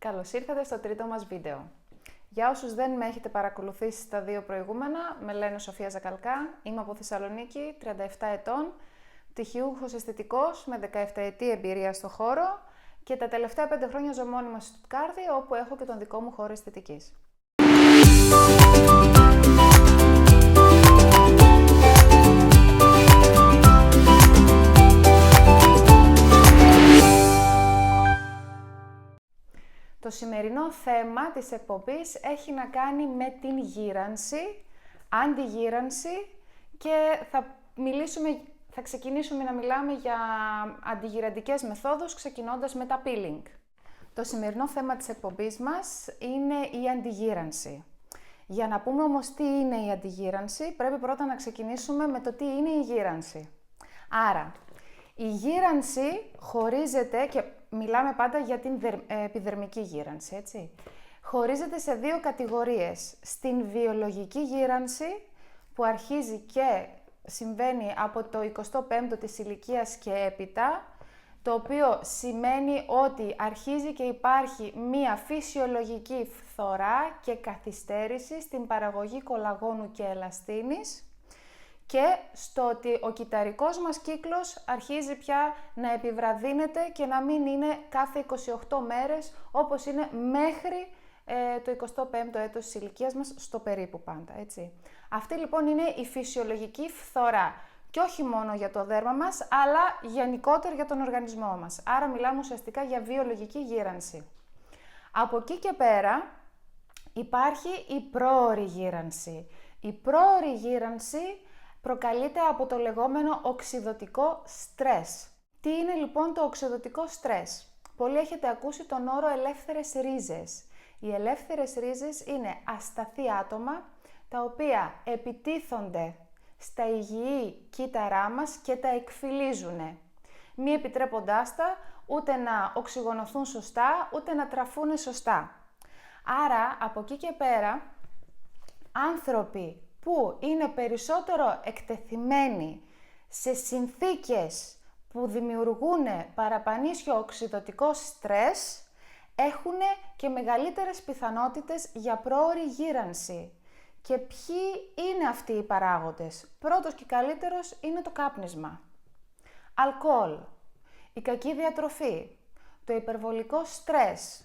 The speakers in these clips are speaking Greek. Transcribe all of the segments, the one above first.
Καλώς ήρθατε στο τρίτο μας βίντεο. Για όσους δεν με έχετε παρακολουθήσει στα δύο προηγούμενα, με λένε Σοφία Ζακαλκά, είμαι από Θεσσαλονίκη, 37 ετών, πτυχιούχος αισθητικός με 17ετή εμπειρία στο χώρο και τα τελευταία 5 χρόνια ζω μόνιμα στη Στουτγκάρδη, όπου έχω και τον δικό μου χώρο αισθητικής. Το σημερινό θέμα της εκπομπής έχει να κάνει με την γύρανση, αντιγύρανση και θα ξεκινήσουμε να μιλάμε για αντιγυραντικές μεθόδους ξεκινώντας με τα peeling. Το σημερινό θέμα της εκπομπής μας είναι η αντιγύρανση. Για να πούμε όμως τι είναι η αντιγύρανση, πρέπει πρώτα να ξεκινήσουμε με το τι είναι η γύρανση. Άρα, η γύρανση χωρίζεται, και μιλάμε πάντα για την επιδερμική γύρανση, έτσι. Χωρίζεται σε δύο κατηγορίες. Στην βιολογική γύρανση, που αρχίζει και συμβαίνει από το 25ο της ηλικίας και έπειτα, το οποίο σημαίνει ότι αρχίζει και υπάρχει μία φυσιολογική φθορά και καθυστέρηση στην παραγωγή κολαγόνου και ελαστίνης, και στο ότι ο κυταρικός μας κύκλος αρχίζει πια να επιβραδύνεται και να μην είναι κάθε 28 μέρες όπως είναι μέχρι το 25ο έτος της ηλικίας μας, στο περίπου πάντα, έτσι. Αυτή λοιπόν είναι η φυσιολογική φθορά και όχι μόνο για το δέρμα μας, αλλά γενικότερα για τον οργανισμό μας. Άρα μιλάμε ουσιαστικά για βιολογική γύρανση. Από εκεί και πέρα υπάρχει η πρόωρη γύρανση. Η πρόωρη γύρανση προκαλείται από το λεγόμενο οξυδωτικό στρες. Τι είναι λοιπόν το οξυδωτικό στρες? Πολλοί έχετε ακούσει τον όρο ελεύθερες ρίζες. Οι ελεύθερες ρίζες είναι ασταθή άτομα τα οποία επιτίθονται στα υγιή κύτταρά μας και τα εκφυλίζουν, μη επιτρέποντάς τα ούτε να οξυγονωθούν σωστά, ούτε να τραφούν σωστά. Άρα, από εκεί και πέρα, άνθρωποι που είναι περισσότερο εκτεθειμένοι σε συνθήκες που δημιουργούν παραπανήσιο οξυδωτικό στρες, έχουν και μεγαλύτερες πιθανότητες για πρόωρη γύρανση. Και ποιοι είναι αυτοί οι παράγοντες? Πρώτος και καλύτερος είναι το κάπνισμα, αλκοόλ, η κακή διατροφή, το υπερβολικό στρες,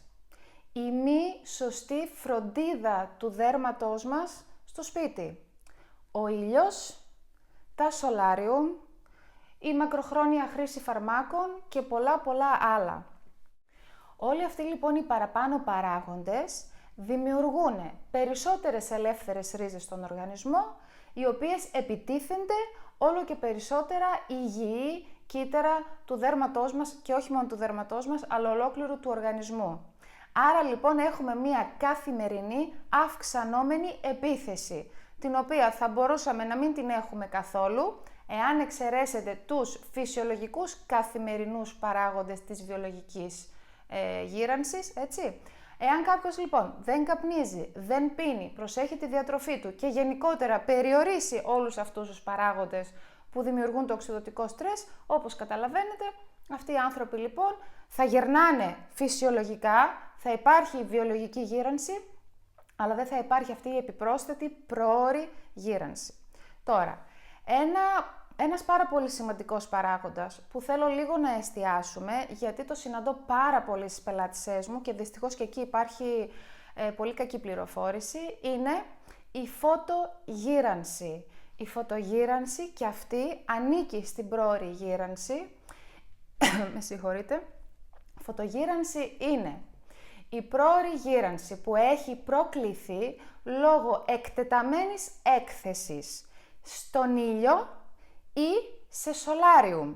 η μη σωστή φροντίδα του δέρματός μας στο σπίτι, ο ήλιος, τα σολάριουμ, η μακροχρόνια χρήση φαρμάκων και πολλά άλλα. Όλοι αυτοί λοιπόν οι παραπάνω παράγοντες δημιουργούν περισσότερες ελεύθερες ρίζες στον οργανισμό, οι οποίες επιτίθενται όλο και περισσότερα υγιή κύτταρα του δέρματός μας, και όχι μόνο του δέρματός μας, αλλά ολόκληρου του οργανισμού. Άρα λοιπόν έχουμε μία καθημερινή αυξανόμενη επίθεση, την οποία θα μπορούσαμε να μην την έχουμε καθόλου, εάν εξαιρέσετε τους φυσιολογικούς καθημερινούς παράγοντες της βιολογικής γύρανσης, έτσι. Εάν κάποιος λοιπόν δεν καπνίζει, δεν πίνει, προσέχει τη διατροφή του και γενικότερα περιορίσει όλους αυτούς τους παράγοντες που δημιουργούν το οξυδωτικό στρες, όπως καταλαβαίνετε, αυτοί οι άνθρωποι λοιπόν θα γερνάνε φυσιολογικά, θα υπάρχει βιολογική γύρανση, αλλά δεν θα υπάρχει αυτή η επιπρόσθετη πρόωρη γύρανση. Τώρα, ένας πάρα πολύ σημαντικός παράγοντας που θέλω λίγο να εστιάσουμε, γιατί το συναντώ πάρα πολύ στις πελάτησές μου και δυστυχώς και εκεί υπάρχει πολύ κακή πληροφόρηση, είναι η φωτογύρανση. Η φωτογύρανση και αυτή ανήκει στην πρόωρη γύρανση. Με συγχωρείτε. Φωτογύρανση είναι η πρόωρη γύρανση που έχει προκληθεί λόγω εκτεταμένης έκθεσης στον ήλιο ή σε σολάριουμ.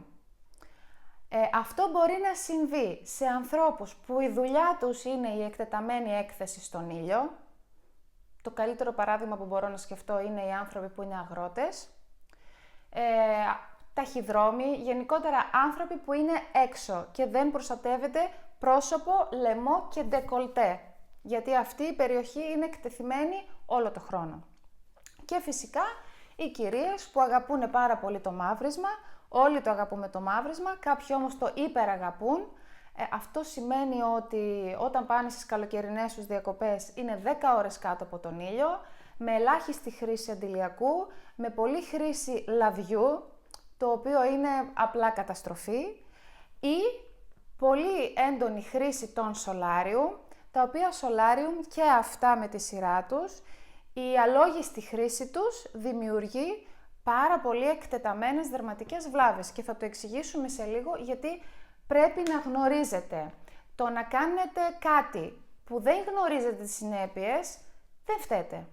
Αυτό μπορεί να συμβεί σε ανθρώπους που η δουλειά τους είναι η εκτεταμένη έκθεση στον ήλιο. Το καλύτερο παράδειγμα που μπορώ να σκεφτώ είναι οι άνθρωποι που είναι αγρότες, ταχυδρόμοι, γενικότερα άνθρωποι που είναι έξω και δεν προστατεύεται πρόσωπο, λαιμό και ντεκολτέ, γιατί αυτή η περιοχή είναι εκτεθειμένη όλο το χρόνο. Και φυσικά οι κυρίες που αγαπούν πάρα πολύ το μαύρισμα, όλοι το αγαπούμε το μαύρισμα, κάποιοι όμως το υπεραγαπούν, Αυτό σημαίνει ότι όταν πάνε στις καλοκαιρινές τους διακοπές είναι 10 ώρες κάτω από τον ήλιο, με ελάχιστη χρήση αντιλιακού, με πολλή χρήση λαδιού, το οποίο είναι απλά καταστροφή, ή πολύ έντονη χρήση των σολάριου, τα οποία σολάριουμ και αυτά με τη σειρά τους, η αλόγιστη χρήση τους δημιουργεί πάρα πολύ εκτεταμένες δερματικές βλάβες και θα το εξηγήσουμε σε λίγο γιατί πρέπει να γνωρίζετε. Το να κάνετε κάτι που δεν γνωρίζετε τις συνέπειες, δεν φταίτε.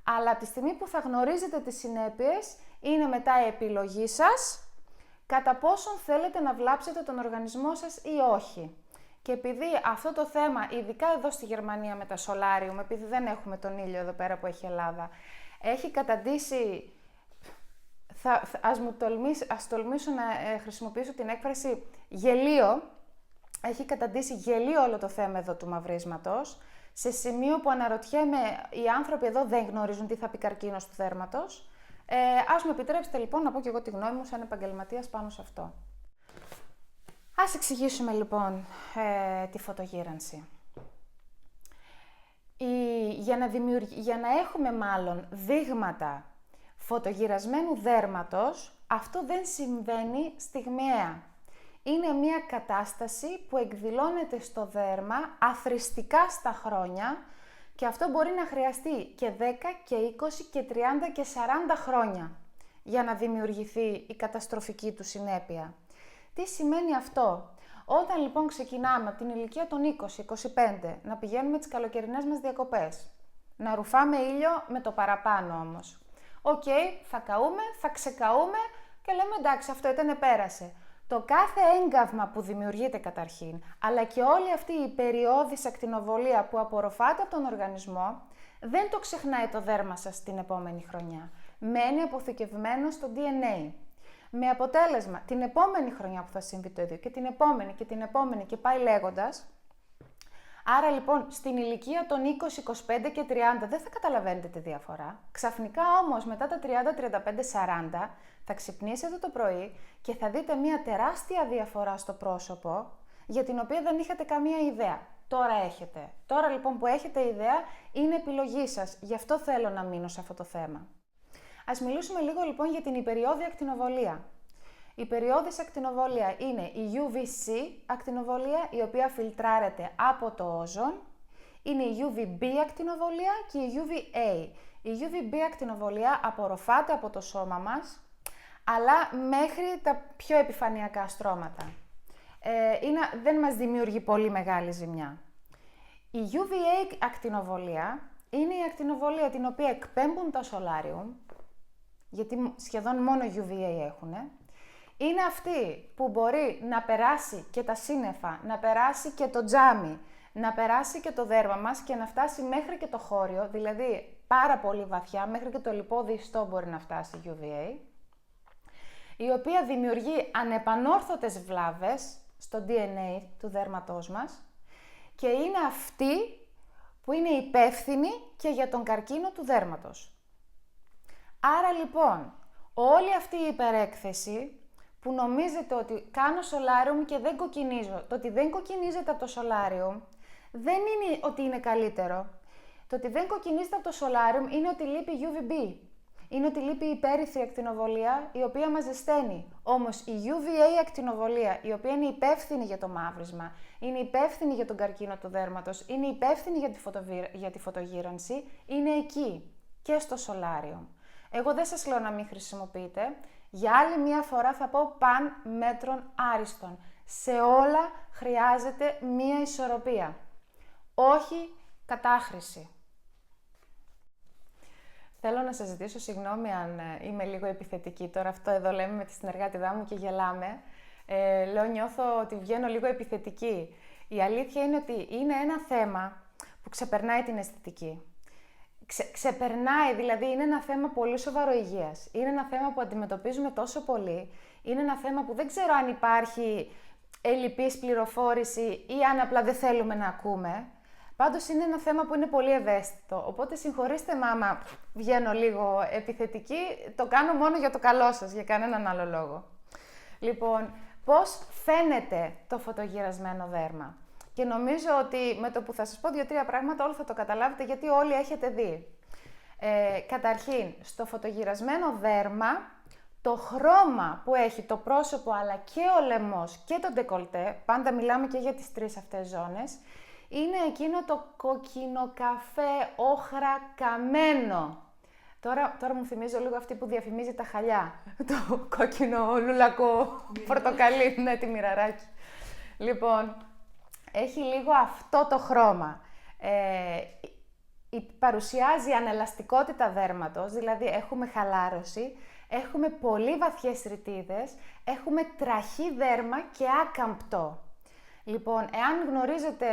Αλλά από τη στιγμή που θα γνωρίζετε τις συνέπειες, είναι μετά η επιλογή σας κατά πόσον θέλετε να βλάψετε τον οργανισμό σας ή όχι. Και επειδή αυτό το θέμα, ειδικά εδώ στη Γερμανία με τα σολάριουμ, επειδή δεν έχουμε τον ήλιο εδώ πέρα που έχει η Ελλάδα, έχει καταντήσει, ας τολμήσω να χρησιμοποιήσω την έκφραση γελίο, έχει καταντήσει γελίο όλο το θέμα εδώ του μαυρίσματος, σε σημείο που αναρωτιέμαι, οι άνθρωποι εδώ δεν γνωρίζουν τι θα πει καρκίνος του δέρματος. Ας μου επιτρέψετε λοιπόν να πω και εγώ τη γνώμη μου σαν επαγγελματίας πάνω σε αυτό. Ας εξηγήσουμε λοιπόν τη φωτογύρανση. Για να έχουμε μάλλον δείγματα φωτογυρασμένου δέρματος, αυτό δεν συμβαίνει στιγμιαία. Είναι μια κατάσταση που εκδηλώνεται στο δέρμα αθροιστικά στα χρόνια και αυτό μπορεί να χρειαστεί και 10 και 20 και 30 και 40 χρόνια για να δημιουργηθεί η καταστροφική του συνέπεια. Τι σημαίνει αυτό? Όταν λοιπόν ξεκινάμε από την ηλικία των 20-25 να πηγαίνουμε τις καλοκαιρινές μας διακοπές, να ρουφάμε ήλιο με το παραπάνω όμως. Οκ, θα καούμε, θα ξεκαούμε και λέμε εντάξει, αυτό πέρασε. Το κάθε έγκαυμα που δημιουργείται καταρχήν, αλλά και όλη αυτή η περιόδης ακτινοβολία που απορροφάται από τον οργανισμό, δεν το ξεχνάει το δέρμα σας την επόμενη χρονιά. Μένει αποθηκευμένο στο DNA. Με αποτέλεσμα την επόμενη χρονιά που θα συμβεί το ίδιο και την επόμενη και την επόμενη και πάει λέγοντας. Άρα λοιπόν στην ηλικία των 20, 25 και 30 δεν θα καταλαβαίνετε τη διαφορά. Ξαφνικά όμως μετά τα 30, 35, 40 θα ξυπνήσετε το πρωί και θα δείτε μια τεράστια διαφορά στο πρόσωπο για την οποία δεν είχατε καμία ιδέα. Τώρα έχετε. Τώρα λοιπόν που έχετε ιδέα είναι επιλογή σας. Γι' αυτό θέλω να μείνω σε αυτό το θέμα. Ας μιλήσουμε λίγο λοιπόν για την υπεριώδη ακτινοβολία. Η υπεριώδης ακτινοβολία είναι η UVC ακτινοβολία, η οποία φιλτράρεται από το όζον. Είναι η UVB ακτινοβολία και η UVA. Η UVB ακτινοβολία απορροφάται από το σώμα μας, αλλά μέχρι τα πιο επιφανειακά στρώματα. Δεν μας δημιουργεί πολύ μεγάλη ζημιά. Η UVA ακτινοβολία είναι η ακτινοβολία την οποία εκπέμπουν τα σολάριουμ, γιατί σχεδόν μόνο UVA έχουν. Είναι αυτή που μπορεί να περάσει και τα σύννεφα, να περάσει και το τζάμι, να περάσει και το δέρμα μας και να φτάσει μέχρι και το χώριο, δηλαδή πάρα πολύ βαθιά, μέχρι και το λιπόδι ιστό μπορεί να φτάσει η UVA, η οποία δημιουργεί ανεπανόρθωτες βλάβες στο DNA του δέρματός μας και είναι αυτή που είναι υπεύθυνη και για τον καρκίνο του δέρματος. Άρα λοιπόν, όλη αυτή η υπερέκθεση που νομίζετε ότι κάνω σολάριουμ και δεν κοκκινίζω, το ότι δεν κοκκινίζετε από το σολάριουμ δεν είναι ότι είναι καλύτερο. Το ότι δεν κοκκινίζετε από το σολάριουμ είναι ότι λείπει UVB. Είναι ότι λείπει η υπέρυθρη ακτινοβολία, η οποία μας ζεσταίνει. Όμως η UVA ακτινοβολία, η οποία είναι υπεύθυνη για το μαύρισμα, είναι υπεύθυνη για τον καρκίνο του δέρματος, είναι υπεύθυνη για τη φωτογύρανση, είναι εκεί και στο σολάριουμ. Εγώ δεν σας λέω να μην χρησιμοποιείτε. Για άλλη μία φορά θα πω παν μέτρων άριστον. Σε όλα χρειάζεται μία ισορροπία. Όχι κατάχρηση. Θέλω να σας ζητήσω συγγνώμη αν είμαι λίγο επιθετική. Τώρα αυτό εδώ λέμε με τη συνεργάτηδά μου και γελάμε. Νιώθω ότι βγαίνω λίγο επιθετική. Η αλήθεια είναι ότι είναι ένα θέμα που ξεπερνάει την αισθητική. Ξεπερνάει, δηλαδή είναι ένα θέμα πολύ σοβαρό υγείας. Είναι ένα θέμα που αντιμετωπίζουμε τόσο πολύ. Είναι ένα θέμα που δεν ξέρω αν υπάρχει ελλειπής πληροφόρηση ή αν απλά δεν θέλουμε να ακούμε. Πάντως είναι ένα θέμα που είναι πολύ ευαίσθητο. Οπότε συγχωρήστε άμα βγαίνω λίγο επιθετική. Το κάνω μόνο για το καλό σας, για κανέναν άλλο λόγο. Λοιπόν, πώς φαίνεται το φωτογυρασμένο δέρμα. Και νομίζω ότι με το που θα σας πω 2-3 πράγματα όλοι θα το καταλάβετε, γιατί όλοι έχετε δει. Καταρχήν, στο φωτογυρασμένο δέρμα, το χρώμα που έχει το πρόσωπο αλλά και ο λαιμός και το ντεκολτέ, πάντα μιλάμε και για τις τρεις αυτές ζώνες, είναι εκείνο το κοκκινοκαφέ, όχρα, καμένο. Τώρα μου θυμίζω λίγο αυτή που διαφημίζει τα χαλιά. Το κόκκινο, λουλακό, πορτοκαλί, ναι, τη μοιραράκι. Λοιπόν, έχει λίγο αυτό το χρώμα. Παρουσιάζει ανελαστικότητα δέρματος, δηλαδή έχουμε χαλάρωση, έχουμε πολύ βαθιές ρητίδες, έχουμε τραχή δέρμα και άκαμπτο. Λοιπόν, εάν γνωρίζετε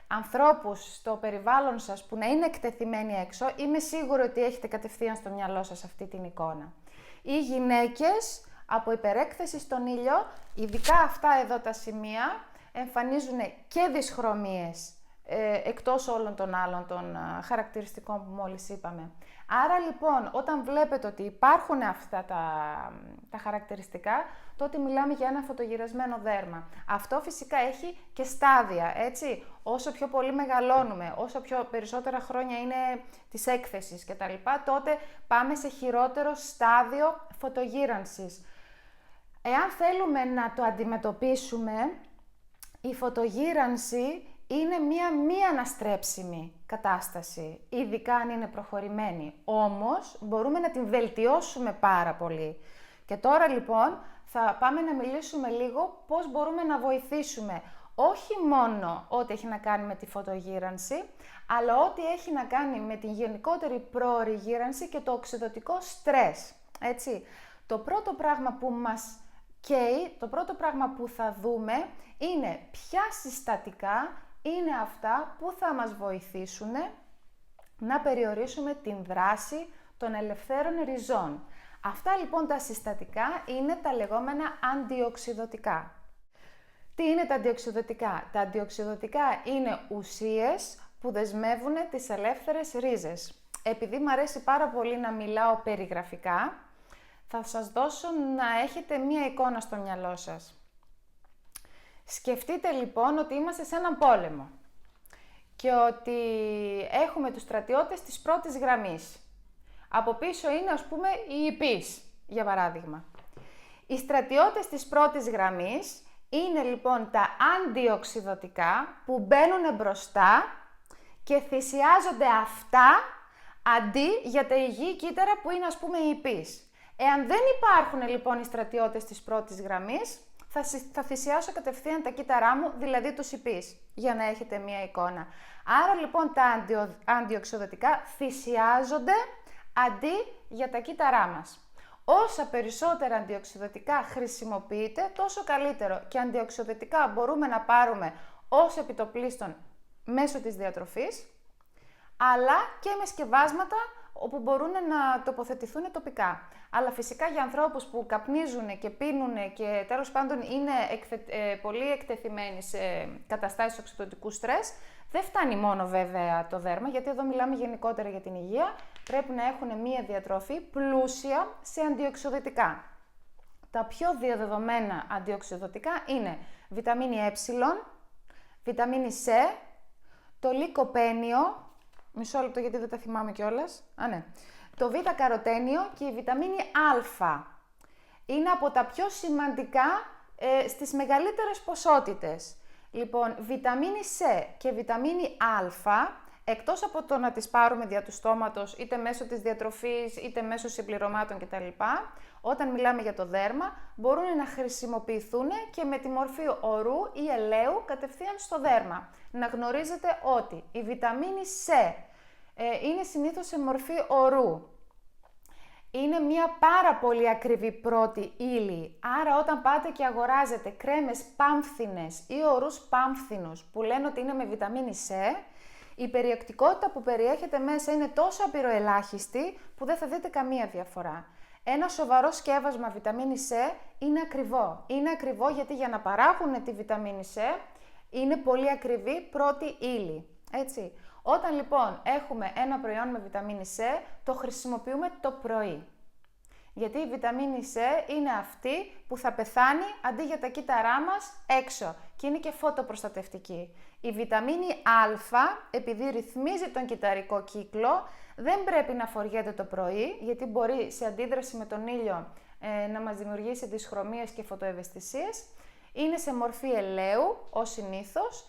ανθρώπους στο περιβάλλον σας που να είναι εκτεθειμένοι έξω, είμαι σίγουρη ότι έχετε κατευθείαν στο μυαλό σας αυτή την εικόνα. Οι γυναίκες από υπερέκθεση στον ήλιο, ειδικά αυτά εδώ τα σημεία, εμφανίζουν και δυσχρωμίες, εκτός όλων των άλλων των χαρακτηριστικών που μόλις είπαμε. Άρα λοιπόν, όταν βλέπετε ότι υπάρχουν αυτά τα χαρακτηριστικά, τότε μιλάμε για ένα φωτογυρασμένο δέρμα. Αυτό φυσικά έχει και στάδια, έτσι. Όσο πιο πολύ μεγαλώνουμε, όσο πιο περισσότερα χρόνια είναι της έκθεσης κτλ., τότε πάμε σε χειρότερο στάδιο φωτογύρανσης. Εάν θέλουμε να το αντιμετωπίσουμε, η φωτογύρανση είναι μία μη αναστρέψιμη κατάσταση, ειδικά αν είναι προχωρημένη. Όμως, μπορούμε να την βελτιώσουμε πάρα πολύ. Και τώρα λοιπόν θα πάμε να μιλήσουμε λίγο πώς μπορούμε να βοηθήσουμε όχι μόνο ό,τι έχει να κάνει με τη φωτογύρανση, αλλά ό,τι έχει να κάνει με την γενικότερη πρόωρη γύρανση και το οξυδωτικό στρες. Έτσι. Το πρώτο πράγμα που μας καίει, το πρώτο πράγμα που θα δούμε είναι ποια συστατικά είναι αυτά που θα μας βοηθήσουν να περιορίσουμε την δράση των ελευθέρων ριζών. Αυτά λοιπόν τα συστατικά είναι τα λεγόμενα αντιοξυδωτικά. Τι είναι τα αντιοξυδωτικά? Τα αντιοξυδωτικά είναι ουσίες που δεσμεύουν τις ελεύθερες ρίζες. Επειδή μου αρέσει πάρα πολύ να μιλάω περιγραφικά, θα σας δώσω να έχετε μία εικόνα στο μυαλό σας. Σκεφτείτε λοιπόν ότι είμαστε σε έναν πόλεμο και ότι έχουμε τους στρατιώτες της πρώτης γραμμής. Από πίσω είναι, ας πούμε, οι ιππείς, για παράδειγμα. Οι στρατιώτες της πρώτης γραμμής είναι λοιπόν τα αντιοξυδωτικά που μπαίνουν μπροστά και θυσιάζονται αυτά αντί για τα υγιή κύτταρα που είναι, ας πούμε, οι ιππείς. Εάν δεν υπάρχουν λοιπόν οι στρατιώτες της πρώτης γραμμής, θα θυσιάσω κατευθείαν τα κύτταρά μου, δηλαδή τους ιππείς, για να έχετε μία εικόνα. Άρα λοιπόν τα αντιοξυδωτικά θυσιάζονται αντί για τα κύτταρά μας. Όσα περισσότερα αντιοξυδωτικά χρησιμοποιείτε, τόσο καλύτερο. Και αντιοξυδωτικά μπορούμε να πάρουμε ως επιτοπλίστων μέσω της διατροφής, αλλά και με σκευάσματα όπου μπορούν να τοποθετηθούν τοπικά. Αλλά φυσικά για ανθρώπους που καπνίζουν και πίνουν και τέλος πάντων είναι πολύ εκτεθειμένοι σε καταστάσεις οξυδωτικού στρες, δεν φτάνει μόνο βέβαια το δέρμα, γιατί εδώ μιλάμε γενικότερα για την υγεία, πρέπει να έχουν μία διατροφή πλούσια σε αντιοξυδωτικά. Τα πιο διαδεδομένα αντιοξυδωτικά είναι βιταμίνη Ε, βιταμίνη Σ, το λικοπένιο, μισό λεπτό γιατί δεν τα θυμάμαι κιόλας. Ναι. Το β-καροτένιο και η βιταμίνη Α. Είναι από τα πιο σημαντικά στις μεγαλύτερες ποσότητες. Λοιπόν, βιταμίνη Σ και βιταμίνη Α, εκτός από το να τις πάρουμε δια του στόματος, είτε μέσω της διατροφής, είτε μέσω συμπληρωμάτων κτλ., όταν μιλάμε για το δέρμα, μπορούν να χρησιμοποιηθούν και με τη μορφή ορού ή ελαίου κατευθείαν στο δέρμα. Να γνωρίζετε ότι η βιταμίνη Σ είναι συνήθως σε μορφή ορού. Είναι μια πάρα πολύ ακριβή πρώτη ύλη, άρα όταν πάτε και αγοράζετε κρέμες πάμφθινες ή ορούς πάμφθινους που λένε ότι είναι με βιταμίνη Σ, η περιεκτικότητα που περιέχεται μέσα είναι τόσο απειροελάχιστη που δεν θα δείτε καμία διαφορά. Ένα σοβαρό σκεύασμα βιταμίνη Σ είναι ακριβό. Είναι ακριβό γιατί για να παράγουν τη βιταμίνη Σ είναι πολύ ακριβή πρώτη ύλη. Έτσι. Όταν λοιπόν έχουμε ένα προϊόν με βιταμίνη Σ, το χρησιμοποιούμε το πρωί. Γιατί η βιταμίνη C είναι αυτή που θα πεθάνει αντί για τα κύτταρά μας έξω και είναι και φωτοπροστατευτική. Η βιταμίνη Α, επειδή ρυθμίζει τον κυτταρικό κύκλο, δεν πρέπει να φοριέται το πρωί, γιατί μπορεί σε αντίδραση με τον ήλιο να μας δημιουργήσει δυσχρωμίες και φωτοευαισθησίες. Είναι σε μορφή ελαίου, ως συνήθως,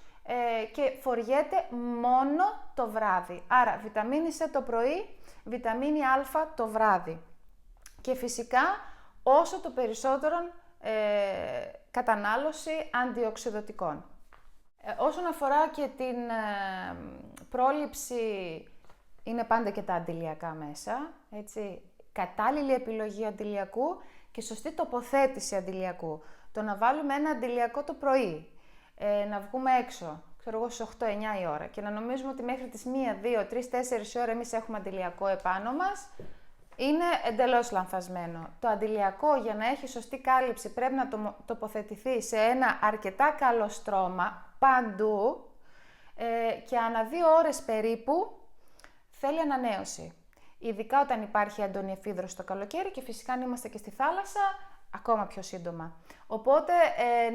και φοριέται μόνο το βράδυ. Άρα, βιταμίνη C το πρωί, βιταμίνη Α το βράδυ. Και φυσικά, όσο το περισσότερο κατανάλωση αντιοξυδωτικών. Όσον αφορά και την πρόληψη, είναι πάντα και τα αντιλιακά μέσα, έτσι. Κατάλληλη επιλογή αντιλιακού και σωστή τοποθέτηση αντιλιακού. Το να βάλουμε ένα αντιλιακό το πρωί, να βγούμε έξω, ξέρω εγώ, στις 8-9 η ώρα και να νομίζουμε ότι μέχρι τις 1, 2, 3, 4 ώρα εμείς έχουμε αντιλιακό επάνω μας, είναι εντελώς λανθασμένο. Το αντιλιακό, για να έχει σωστή κάλυψη, πρέπει να τοποθετηθεί σε ένα αρκετά καλό στρώμα, παντού, και ανά 2 ώρες περίπου θέλει ανανέωση. Ειδικά όταν υπάρχει έντονη εφίδρωση το καλοκαίρι και φυσικά αν είμαστε και στη θάλασσα, ακόμα πιο σύντομα. Οπότε,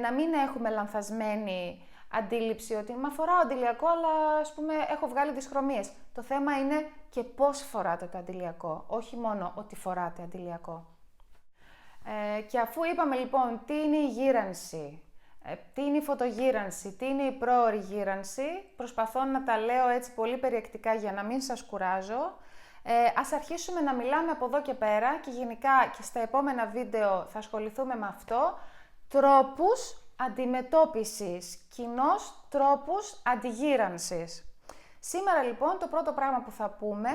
να μην έχουμε λανθασμένη αντίληψη ότι μα φοράω αντιλιακό, αλλά ας πούμε έχω βγάλει δυσχρωμίες. Το θέμα είναι και πώς φοράτε το αντιλιακό, όχι μόνο ότι φοράτε αντιλιακό. Και αφού είπαμε λοιπόν τι είναι η γύρανση, τι είναι η φωτογύρανση, τι είναι η πρόωρη γύρανση, προσπαθώ να τα λέω έτσι πολύ περιεκτικά για να μην σας κουράζω. Ας αρχίσουμε να μιλάμε από εδώ και πέρα και γενικά και στα επόμενα βίντεο θα ασχοληθούμε με αυτό, τρόπους αντιμετώπισης, κοινώς τρόπους αντιγύρανσης. Σήμερα λοιπόν το πρώτο πράγμα που θα πούμε,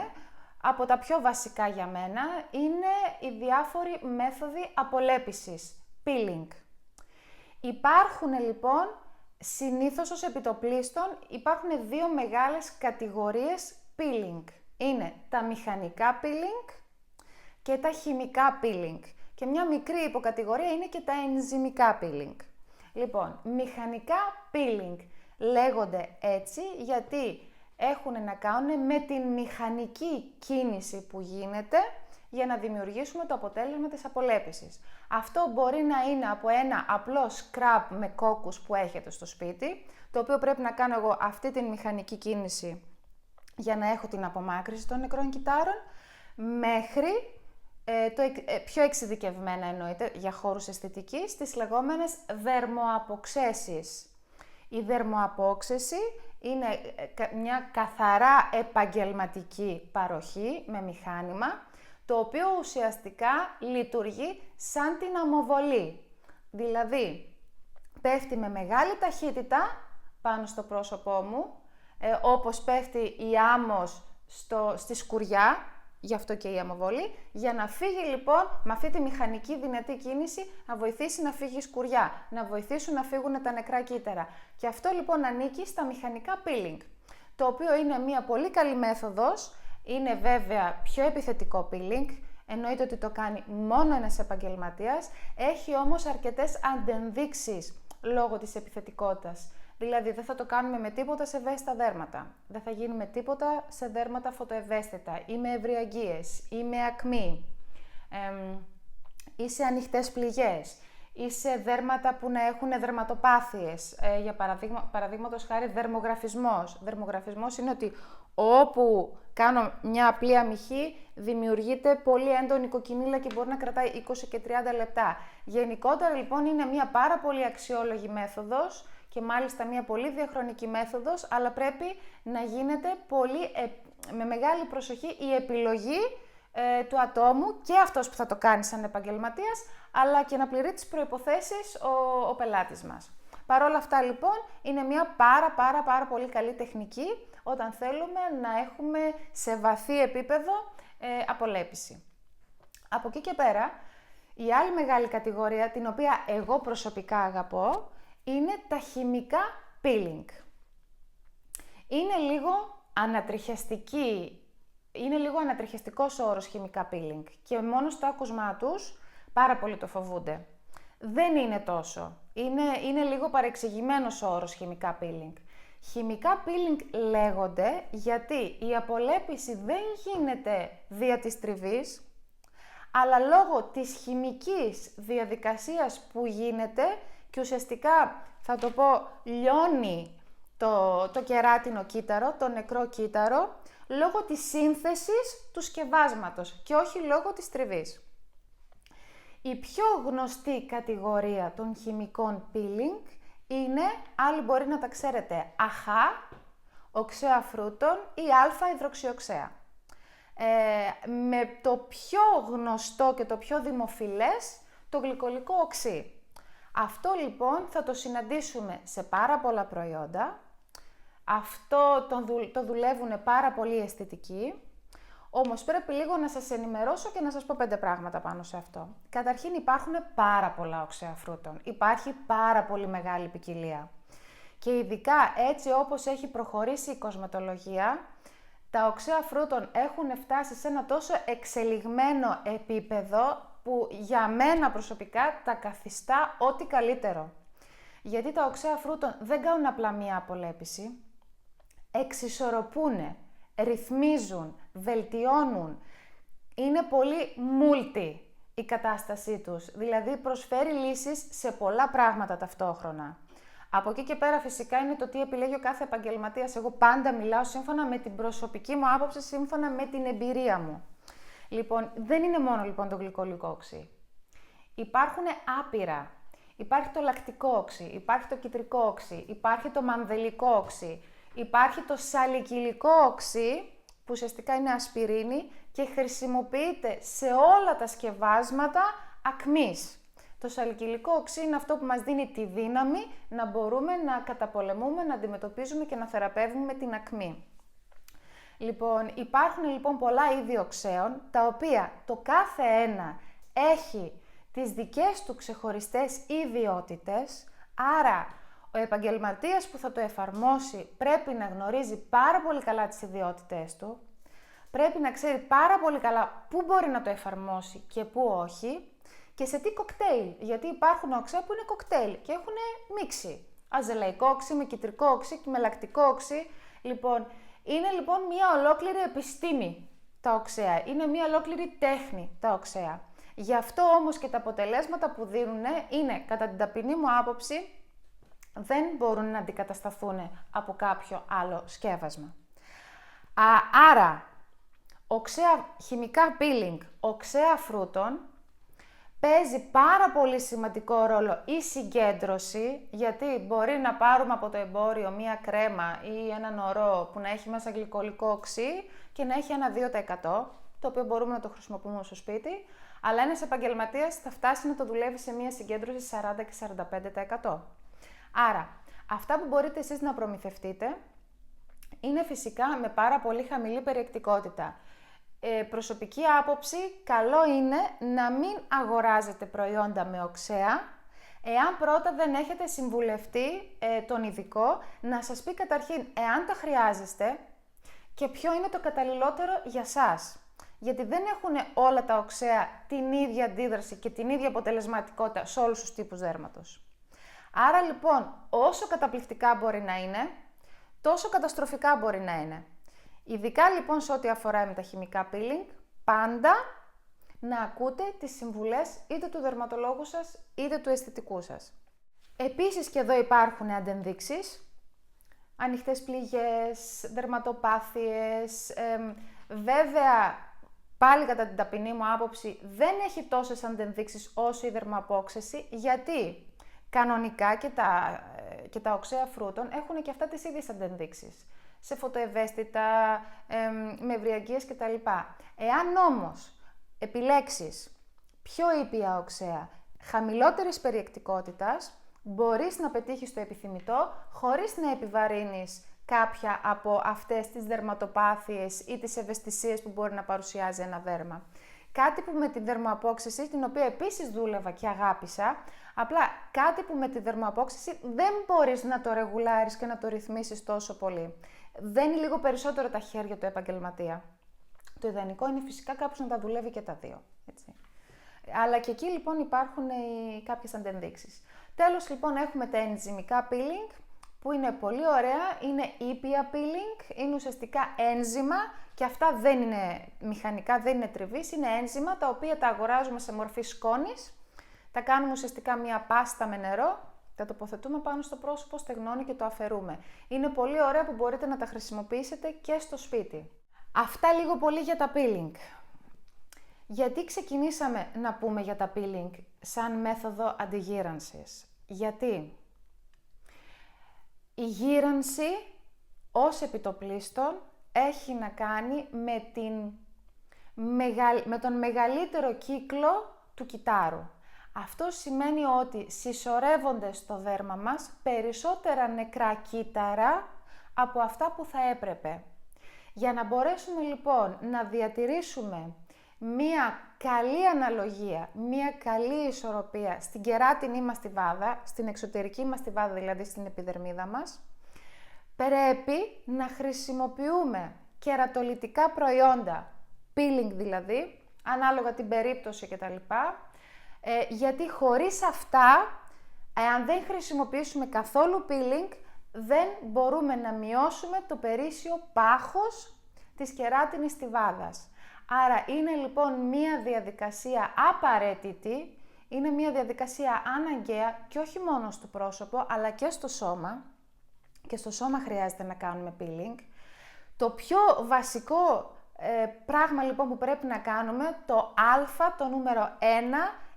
από τα πιο βασικά για μένα, είναι οι διάφοροι μέθοδοι απολέπισης, peeling. Υπάρχουν λοιπόν, συνήθως ως επιτοπλίστων, υπάρχουν 2 μεγάλες κατηγορίες peeling. Είναι τα μηχανικά peeling και τα χημικά peeling. Και μια μικρή υποκατηγορία είναι και τα ενζυμικά peeling. Λοιπόν, μηχανικά peeling λέγονται έτσι γιατί έχουν να κάνουν με την μηχανική κίνηση που γίνεται για να δημιουργήσουμε το αποτέλεσμα της απολέπισης. Αυτό μπορεί να είναι από ένα απλό σκραπ με κόκκους που έχετε στο σπίτι, το οποίο πρέπει να κάνω εγώ αυτή την μηχανική κίνηση για να έχω την απομάκρυνση των νεκρών κυττάρων, μέχρι πιο εξειδικευμένα εννοείται για χώρους αισθητικής, τις λεγόμενες δερμοαποξέσεις. Η δερμοαπόξεση είναι μια καθαρά επαγγελματική παροχή με μηχάνημα, το οποίο ουσιαστικά λειτουργεί σαν την αμοβολή. Δηλαδή, πέφτει με μεγάλη ταχύτητα πάνω στο πρόσωπό μου, όπως πέφτει η άμμος στη σκουριά, γι' αυτό και η αμοβολή, για να φύγει λοιπόν με αυτή τη μηχανική δυνατή κίνηση, να βοηθήσει να φύγει η σκουριά, να βοηθήσουν να φύγουν τα νεκρά κύτταρα. Και αυτό λοιπόν ανήκει στα μηχανικά peeling, το οποίο είναι μια πολύ καλή μέθοδος, είναι βέβαια πιο επιθετικό peeling, εννοείται ότι το κάνει μόνο ένας επαγγελματίας, έχει όμως αρκετές αντενδείξεις λόγω της επιθετικότητας. Δηλαδή δεν θα το κάνουμε με τίποτα σε ευαίσθητα δέρματα, δεν θα γίνει με τίποτα σε δέρματα φωτοευαίσθητα ή με ευρυαγγείες ή με ακμή ή σε ανοιχτές πληγές ή σε δέρματα που να έχουν δερματοπάθειες, για παραδείγματος χάρη δερμογραφισμός. Δερμογραφισμός είναι ότι όπου κάνω μια απλή αμυχή δημιουργείται πολύ έντονη κοκκινίλα και μπορεί να κρατάει 20 και 30 λεπτά. Γενικότερα λοιπόν είναι μια πάρα πολύ αξιόλογη μέθοδος και μάλιστα μια πολύ διαχρονική μέθοδος, αλλά πρέπει να γίνεται με μεγάλη προσοχή η επιλογή του ατόμου και αυτός που θα το κάνει σαν επαγγελματίας, αλλά και να πληρεί τις προϋποθέσεις ο πελάτης μας. Παρ' όλα αυτά λοιπόν είναι μια πάρα πολύ καλή τεχνική όταν θέλουμε να έχουμε σε βαθύ επίπεδο απολέπιση. Από εκεί και πέρα, η άλλη μεγάλη κατηγορία, την οποία εγώ προσωπικά αγαπώ, είναι τα χημικά peeling. Είναι λίγο ανατριχιαστικός ο όρος χημικά peeling και μόνο στο άκουσμά τους πάρα πολύ το φοβούνται. Δεν είναι τόσο. Είναι λίγο παρεξηγημένος ο όρος χημικά peeling. Χημικά peeling λέγονται γιατί η απολέπιση δεν γίνεται δια της τριβής, αλλά λόγω της χημικής διαδικασίας που γίνεται και ουσιαστικά, θα το πω, λιώνει το κεράτινο κύτταρο, το νεκρό κύτταρο, λόγω της σύνθεσης του σκευάσματος και όχι λόγω της τριβής. Η πιο γνωστή κατηγορία των χημικών peeling είναι, άλλοι μπορεί να τα ξέρετε, αχά, οξέα φρούτων ή α-υδροξιοξέα. Με το πιο γνωστό και το πιο δημοφιλές, το γλυκολικό οξύ. Αυτό λοιπόν θα το συναντήσουμε σε πάρα πολλά προϊόντα. Αυτό το δουλεύουν πάρα πολλοί αισθητικοί. Όμως πρέπει λίγο να σας ενημερώσω και να σας πω 5 πράγματα πάνω σε αυτό. Καταρχήν υπάρχουν πάρα πολλά οξέα φρούτων. Υπάρχει πάρα πολύ μεγάλη ποικιλία. Και ειδικά έτσι όπως έχει προχωρήσει η κοσμετολογία, τα οξέα φρούτων έχουν φτάσει σε ένα τόσο εξελιγμένο επίπεδο που για μένα προσωπικά τα καθιστά ό,τι καλύτερο. Γιατί τα οξέα φρούτων δεν κάνουν απλά μία απολέπιση, εξισορροπούν, ρυθμίζουν, βελτιώνουν. Είναι πολύ multi η κατάστασή τους, δηλαδή προσφέρει λύσεις σε πολλά πράγματα ταυτόχρονα. Από εκεί και πέρα φυσικά είναι το τι επιλέγει ο κάθε επαγγελματίας. Εγώ πάντα μιλάω σύμφωνα με την προσωπική μου άποψη, σύμφωνα με την εμπειρία μου. Λοιπόν, δεν είναι μόνο λοιπόν το γλυκολικό οξύ. Υπάρχουν άπειρα. Υπάρχει το λακτικό οξύ, υπάρχει το κιτρικό οξύ, υπάρχει το μανδελικό οξύ, υπάρχει το σαλικυλικό οξύ, που ουσιαστικά είναι ασπιρίνη και χρησιμοποιείται σε όλα τα σκευάσματα ακμής. Το σαλικυλικό οξύ είναι αυτό που μας δίνει τη δύναμη να μπορούμε να καταπολεμούμε, να αντιμετωπίζουμε και να θεραπεύουμε την ακμή. Λοιπόν, υπάρχουν λοιπόν πολλά είδη οξέων, τα οποία το κάθε ένα έχει τις δικές του ξεχωριστές ιδιότητες, άρα ο επαγγελματίας που θα το εφαρμόσει πρέπει να γνωρίζει πάρα πολύ καλά τις ιδιότητες του, πρέπει να ξέρει πάρα πολύ καλά πού μπορεί να το εφαρμόσει και πού όχι και σε τι κοκτέιλ, γιατί υπάρχουν οξέα που είναι κοκτέιλ και έχουν μίξη. Αζελαϊκό οξύ με κιτρικό οξύ και με λακτικό οξύ. Λοιπόν, είναι λοιπόν μια ολόκληρη επιστήμη τα οξέα, είναι μια ολόκληρη τέχνη τα οξέα. Γι' αυτό όμως και τα αποτελέσματα που δίνουν είναι, κατά την ταπεινή μου άποψη, δεν μπορούν να αντικατασταθούν από κάποιο άλλο σκεύασμα. Άρα, χημικά peeling οξέα φρούτων παίζει πάρα πολύ σημαντικό ρόλο η συγκέντρωση, γιατί μπορεί να πάρουμε από το εμπόριο μία κρέμα ή έναν ορό που να έχει μέσα γλυκολικό οξύ και να έχει ένα 2%, το οποίο μπορούμε να το χρησιμοποιούμε στο σπίτι, αλλά ένας επαγγελματίας θα φτάσει να το δουλεύει σε μία συγκέντρωση 40 και 45%. Άρα, αυτά που μπορείτε εσείς να προμηθευτείτε είναι φυσικά με πάρα πολύ χαμηλή περιεκτικότητα. Προσωπική άποψη, καλό είναι να μην αγοράζετε προϊόντα με οξέα, εάν πρώτα δεν έχετε συμβουλευτεί τον ειδικό να σας πει καταρχήν εάν τα χρειάζεστε και ποιο είναι το καταλληλότερο για σας. Γιατί δεν έχουν όλα τα οξέα την ίδια αντίδραση και την ίδια αποτελεσματικότητα σε όλους τους τύπους δέρματος. Άρα λοιπόν, όσο καταπληκτικά μπορεί να είναι, τόσο καταστροφικά μπορεί να είναι. Ειδικά λοιπόν σε ό,τι αφορά με τα χημικά peeling, πάντα να ακούτε τις συμβουλές είτε του δερματολόγου σας είτε του αισθητικού σας. Επίσης και εδώ υπάρχουν αντενδείξεις, ανοιχτές πληγές, δερματοπάθειες, βέβαια πάλι κατά την ταπεινή μου άποψη δεν έχει τόσες αντενδείξεις όσο η δερμαπόξεση, γιατί κανονικά και τα οξέα φρούτων έχουν και αυτά τις ίδιες αντενδείξεις. Σε φωτοευαίσθητα, με ευριαγγείες κτλ. Εάν όμως επιλέξεις πιο ήπια οξέα, χαμηλότερης περιεκτικότητας, μπορείς να πετύχεις το επιθυμητό χωρίς να επιβαρύνεις κάποια από αυτές τις δερματοπάθειες ή τις ευαισθησίες που μπορεί να παρουσιάζει ένα δέρμα. Κάτι που με τη δερμοαπόξεση, την οποία επίσης δούλευα και αγάπησα, απλά κάτι που με τη δερμοαπόξεση δεν μπορείς να το ρεγουλάρεις και να το ρυθμίσεις τόσο πολύ. Δένει λίγο περισσότερο τα χέρια του επαγγελματία. Το ιδανικό είναι φυσικά κάποιος να τα δουλεύει και τα δύο. Έτσι. Αλλά και εκεί λοιπόν υπάρχουν κάποιες αντενδείξεις. Τέλος λοιπόν έχουμε τα ενζυμικά peeling, που είναι πολύ ωραία, είναι ήπια peeling, είναι ουσιαστικά ένζημα και αυτά δεν είναι μηχανικά, δεν είναι τριβής, είναι ένζημα τα οποία τα αγοράζουμε σε μορφή σκόνης, τα κάνουμε ουσιαστικά μία πάστα με νερό, τα τοποθετούμε πάνω στο πρόσωπο, στεγνώνει και το αφαιρούμε. Είναι πολύ ωραία που μπορείτε να τα χρησιμοποιήσετε και στο σπίτι. Αυτά λίγο πολύ για τα peeling. Γιατί ξεκινήσαμε να πούμε για τα peeling σαν μέθοδο αντιγύρανσης? Γιατί η γύρανση ως επιτοπλίστων έχει να κάνει με τον μεγαλύτερο κύκλο του κυτάρου. Αυτό σημαίνει ότι συσσωρεύονται στο δέρμα μας περισσότερα νεκρά κύτταρα από αυτά που θα έπρεπε. Για να μπορέσουμε λοιπόν να διατηρήσουμε μία καλή αναλογία, μία καλή ισορροπία στην κεράτινή μας τη βάδα, στην εξωτερική μας τη βάδα, δηλαδή στην επιδερμίδα μας, πρέπει να χρησιμοποιούμε κερατολιτικά προϊόντα, peeling δηλαδή, ανάλογα την περίπτωση κτλ. Γιατί χωρίς αυτά, εάν δεν χρησιμοποιήσουμε καθόλου peeling, δεν μπορούμε να μειώσουμε το περίσσιο πάχος της κεράτινης στιβάδας. Άρα είναι λοιπόν μία διαδικασία απαραίτητη, είναι μία διαδικασία αναγκαία και όχι μόνο στο πρόσωπο, αλλά και στο σώμα. Και στο σώμα χρειάζεται να κάνουμε peeling. Το πιο βασικό πράγμα λοιπόν που πρέπει να κάνουμε, το α, το νούμερο 1,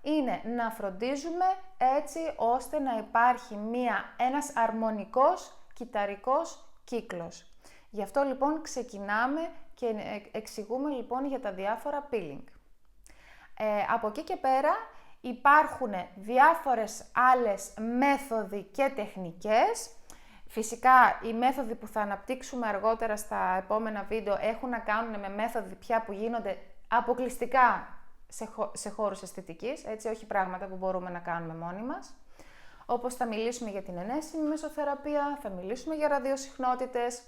είναι να φροντίζουμε έτσι ώστε να υπάρχει ένας αρμονικός κυταρικός κύκλος. Γι' αυτό λοιπόν ξεκινάμε και εξηγούμε λοιπόν για τα διάφορα peeling. Από εκεί και πέρα υπάρχουν διάφορες άλλες μέθοδοι και τεχνικές. Φυσικά οι μέθοδοι που θα αναπτύξουμε αργότερα στα επόμενα βίντεο έχουν να κάνουν με μέθοδοι πια που γίνονται αποκλειστικά σε χώρους αισθητικής, έτσι, όχι πράγματα που μπορούμε να κάνουμε μόνοι μας. Όπως θα μιλήσουμε για την ενέσιμη μεσοθεραπεία, θα μιλήσουμε για ραδιοσυχνότητες,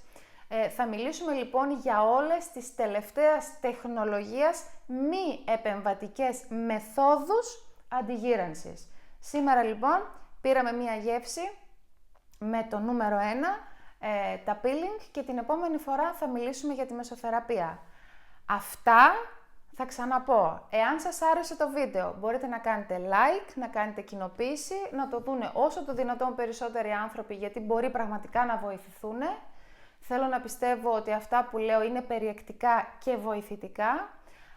θα μιλήσουμε λοιπόν για όλες τις τελευταίες τεχνολογίες μη επεμβατικές μεθόδους αντιγύρανσης. Σήμερα λοιπόν πήραμε μία γεύση με το νούμερο 1, τα peeling, και την επόμενη φορά θα μιλήσουμε για τη μεσοθεραπεία. Αυτά θα ξαναπώ. Εάν σας άρεσε το βίντεο, μπορείτε να κάνετε like, να κάνετε κοινοποίηση, να το δούνε όσο το δυνατόν περισσότεροι άνθρωποι, γιατί μπορεί πραγματικά να βοηθηθούν. Θέλω να πιστεύω ότι αυτά που λέω είναι περιεκτικά και βοηθητικά.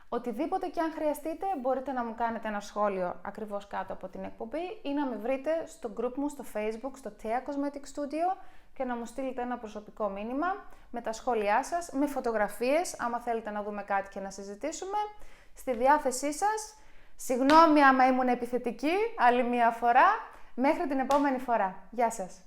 Οτιδήποτε και αν χρειαστείτε, μπορείτε να μου κάνετε ένα σχόλιο ακριβώς κάτω από την εκπομπή ή να με βρείτε στο group μου στο Facebook, στο Thea Cosmetic Studio, και να μου στείλετε ένα προσωπικό μήνυμα με τα σχόλιά σας, με φωτογραφίες, άμα θέλετε να δούμε κάτι και να συζητήσουμε. Στη διάθεσή σας. Συγγνώμη άμα ήμουν επιθετική άλλη μία φορά. Μέχρι την επόμενη φορά. Γεια σας!